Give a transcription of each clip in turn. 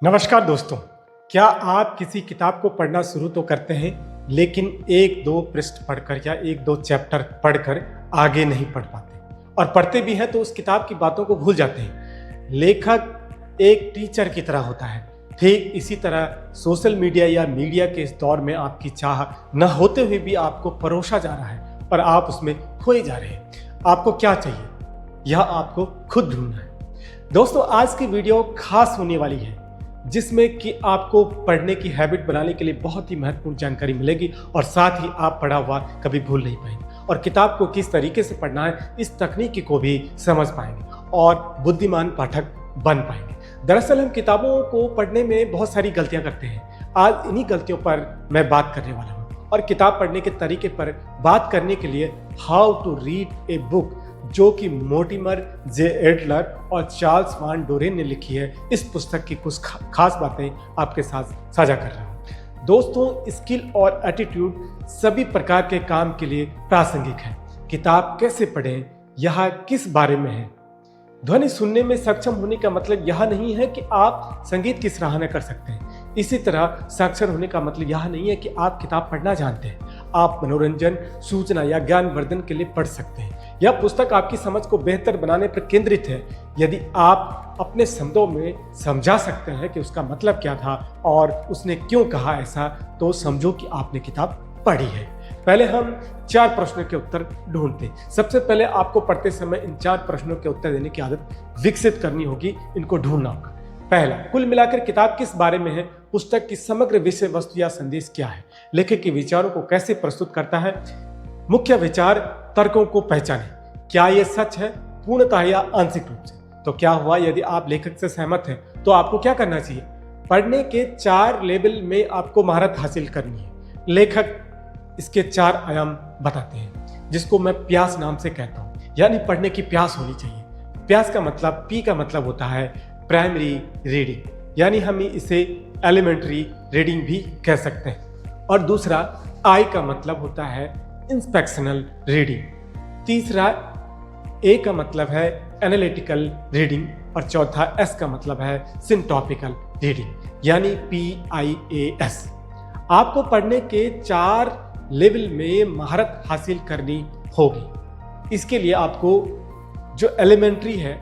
नमस्कार दोस्तों, क्या आप किसी किताब को पढ़ना शुरू तो करते हैं लेकिन एक दो पृष्ठ पढ़कर या एक दो चैप्टर पढ़कर आगे नहीं पढ़ पाते और पढ़ते भी हैं तो उस किताब की बातों को भूल जाते हैं। लेखक एक टीचर की तरह होता है। ठीक इसी तरह सोशल मीडिया या मीडिया के इस दौर में आपकी चाह न होते हुए भी आपको परोसा जा रहा है और आप उसमें खोए जा रहे हैं। आपको क्या चाहिए, यह आपको खुद ढूंढना है। दोस्तों, आज की वीडियो खास होने वाली है जिसमें कि आपको पढ़ने की हैबिट बनाने के लिए बहुत ही महत्वपूर्ण जानकारी मिलेगी और साथ ही आप पढ़ा हुआ कभी भूल नहीं पाएंगे और किताब को किस तरीके से पढ़ना है इस तकनीकी को भी समझ पाएंगे और बुद्धिमान पाठक बन पाएंगे। दरअसल हम किताबों को पढ़ने में बहुत सारी गलतियां करते हैं। आज इन्हीं गलतियों पर मैं बात करने वाला हूँ और किताब पढ़ने के तरीके पर बात करने के लिए how to read a book, जो कि मोर्टिमर जे एडलर और चार्ल्स वान डोरेन ने लिखी है, इस पुस्तक की कुछ खास बातें आपके साथ साझा कर रहा हूँ। दोस्तों, स्किल और एटीट्यूड सभी प्रकार के काम के लिए प्रासंगिक है। किताब कैसे पढ़ें, यह किस बारे में है। ध्वनि सुनने में सक्षम होने का मतलब यह नहीं है कि आप संगीत की सराहना कर सकते हैं। इसी तरह साक्षर होने का मतलब यह नहीं है कि आप किताब पढ़ना जानते हैं। आप मनोरंजन, सूचना या ज्ञानवर्धन के लिए पढ़ सकते हैं। यह पुस्तक आपकी समझ को बेहतर बनाने पर केंद्रित है। यदि आप अपने शब्दों में समझा सकते हैं कि उसका मतलब क्या था और उसने क्यों कहा ऐसा, तो समझो कि आपने किताब पढ़ी है। पहले हम 4 प्रश्नों के उत्तर ढूंढते हैं। सबसे पहले आपको पढ़ते समय इन 4 प्रश्नों के उत्तर देने की आदत विकसित करनी होगी, इनको ढूंढना होगा। पहला, कुल मिलाकर किताब किस बारे में है? पुस्तक की समग्र विषय वस्तु या संदेश क्या है? लेखक के विचारों को कैसे प्रस्तुत करता है? मुख्य विचार तर्कों को पहचानें। क्या यह सच है, पूर्णतः या आंशिक रूप से? तो क्या हुआ, यदि आप लेखक से सहमत हैं तो आपको क्या करना चाहिए? पढ़ने के 4 लेवल में आपको महारत हासिल करनी है। लेखक इसके 4 आयाम बताते हैं, जिसको मैं प्यास नाम से कहता हूं, यानी पढ़ने की प्यास होनी चाहिए। प्यास का मतलब, पी का मतलब होता है प्राइमरी रीडिंग, यानी हम इसे एलिमेंट्री रीडिंग भी कह सकते हैं। और दूसरा, आई का मतलब होता है इंस्पेक्शनल रीडिंग। तीसरा, ए का मतलब है एनालिटिकल रीडिंग और चौथा एस का मतलब है सिंटॉपिकल रीडिंग, यानी PIAS। आपको पढ़ने के 4 लेवल में महारत हासिल करनी होगी। इसके लिए आपको जो एलिमेंट्री है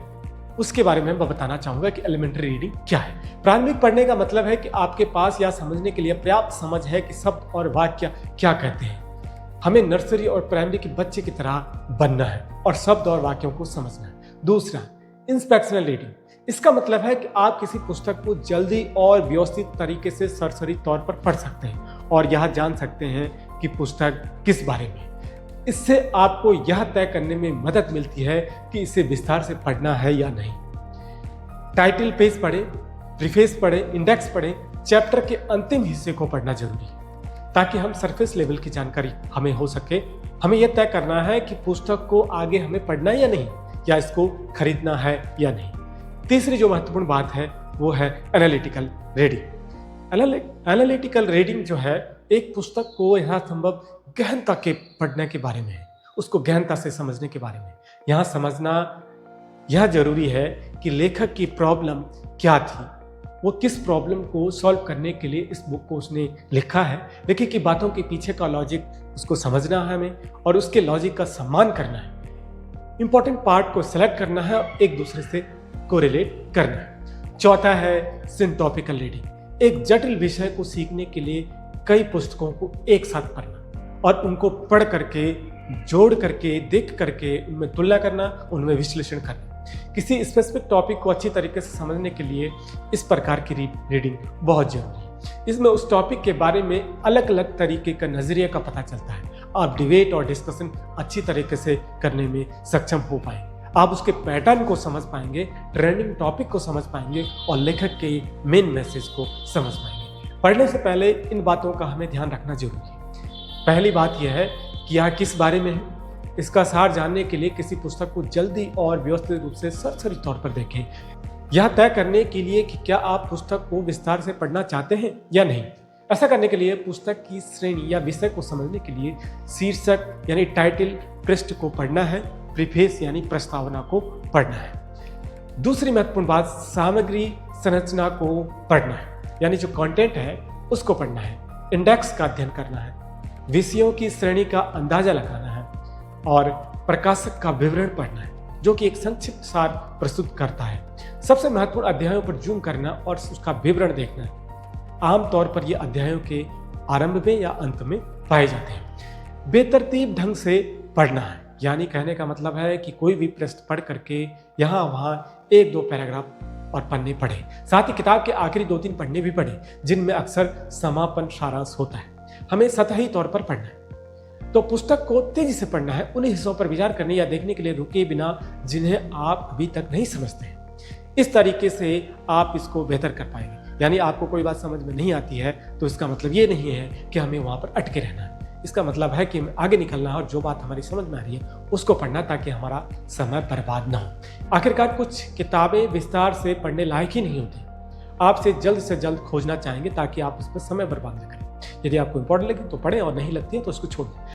उसके बारे में मैं बताना चाहूंगा कि एलिमेंट्री रीडिंग क्या है। प्रारंभिक पढ़ने का मतलब है कि आपके पास यह समझने के लिए पर्याप्त समझ है कि शब्द और वाक्य क्या कहते हैं। हमें नर्सरी और प्राइमरी के बच्चे की तरह बनना है और शब्द और वाक्यों को समझना है। दूसरा, इंस्पेक्शनल रीडिंग। इसका मतलब है कि आप किसी पुस्तक को जल्दी और व्यवस्थित तरीके से सरसरी तौर पर पढ़ सकते हैं और यह जान सकते हैं कि पुस्तक किस बारे में। इससे आपको यह तय करने में मदद मिलती है कि इसे विस्तार से पढ़ना है या नहीं। टाइटल पेज पढ़ें, प्रीफेस पढ़ें, इंडेक्स पढ़ें। चैप्टर के अंतिम हिस्से को पढ़ना जरूरी है ताकि हम सरफेस लेवल की जानकारी हमें हो सके। हमें यह तय करना है कि पुस्तक को आगे हमें पढ़ना है या नहीं, या इसको खरीदना है या नहीं। तीसरी जो महत्वपूर्ण बात है वो है एनालिटिकल रीडिंग। एनालिटिकल रीडिंग जो है, एक पुस्तक को यथासंभव गहनता के पढ़ने के बारे में है, उसको गहनता से समझने के बारे में। यहाँ समझना यह जरूरी है कि लेखक की प्रॉब्लम क्या थी, वो किस प्रॉब्लम को सॉल्व करने के लिए इस बुक को उसने लिखा है। लेखक की बातों के पीछे का लॉजिक उसको समझना है हमें और उसके लॉजिक का सम्मान करना है। इंपॉर्टेंट पार्ट को सेलेक्ट करना है और एक दूसरे से कोरिलेट करना है। चौथा है सिंटॉपिकल रीडिंग। एक जटिल विषय को सीखने के लिए कई पुस्तकों को एक साथ पढ़ना और उनको पढ़ करके, जोड़ करके, देख करके उनमें तुलना करना, उनमें विश्लेषण करना। किसी स्पेसिफिक टॉपिक को अच्छी तरीके से समझने के लिए इस प्रकार की रीडिंग बहुत जरूरी है। इसमें उस टॉपिक के बारे में अलग अलग तरीके का नजरिया का पता चलता है। आप डिबेट और डिस्कशन अच्छी तरीके से करने में सक्षम हो पाएंगे। आप उसके पैटर्न को समझ पाएंगे, ट्रेंडिंग टॉपिक को समझ पाएंगे और लेखक के मेन मैसेज को समझ पाएंगे। पढ़ने से पहले इन बातों का हमें ध्यान रखना जरूरी है। पहली बात यह है कि यह किस बारे में है। इसका सार जानने के लिए किसी पुस्तक को जल्दी और व्यवस्थित रूप से सरसरी तौर पर देखें। यह तय करने के लिए कि क्या आप पुस्तक को विस्तार से पढ़ना चाहते हैं या नहीं। ऐसा करने के लिए पुस्तक की श्रेणी या विषय को समझने के लिए शीर्षक यानी टाइटल, पृष्ठ को पढ़ना है, प्रीफेस यानी प्रस्तावना को पढ़ना है। दूसरी महत्वपूर्ण बात, सामग्री संरचना को पढ़ना है, यानी जो कंटेंट है उसको पढ़ना है, इंडेक्स का अध्ययन करना है, विषयों की श्रेणी का अंदाजा लगाना है और प्रकाशक का विवरण पढ़ना है जो कि एक संक्षिप्त सार प्रस्तुत करता है। सबसे महत्वपूर्ण अध्यायों पर जूम करना और उसका विवरण देखना है। आमतौर पर ये अध्यायों के आरंभ में या अंत में पाए जाते हैं। बेतरतीब ढंग से पढ़ना है, यानी कहने का मतलब है कि कोई भी पृष्ठ पढ़ करके यहाँ वहाँ एक दो पैराग्राफ और पन्ने पढ़े, साथ ही किताब के आखिरी 2-3 पन्ने भी पढ़े जिनमें अक्सर समापन सारांश होता है। हमें सतही तौर पर पढ़ना है, तो पुस्तक को तेजी से पढ़ना है, उन हिस्सों पर विचार करने या देखने के लिए रुके बिना जिन्हें आप अभी तक नहीं समझते हैं। इस तरीके से आप इसको बेहतर कर पाएंगे। यानी आपको कोई बात समझ में नहीं आती है तो इसका मतलब ये नहीं है कि हमें वहाँ पर अटके रहना है। इसका मतलब है कि हमें आगे निकलना है और जो बात हमारी समझ में आ रही है उसको पढ़ना, ताकि हमारा समय बर्बाद ना हो। आखिरकार कुछ किताबें विस्तार से पढ़ने लायक ही नहीं होती, आपसे जल्द से जल्द खोजना चाहेंगे ताकि आप उस पर समय बर्बाद न करें। यदि आपको इंपॉर्टेंट लगे तो पढ़ें और नहीं लगती है तो उसको छोड़ दें।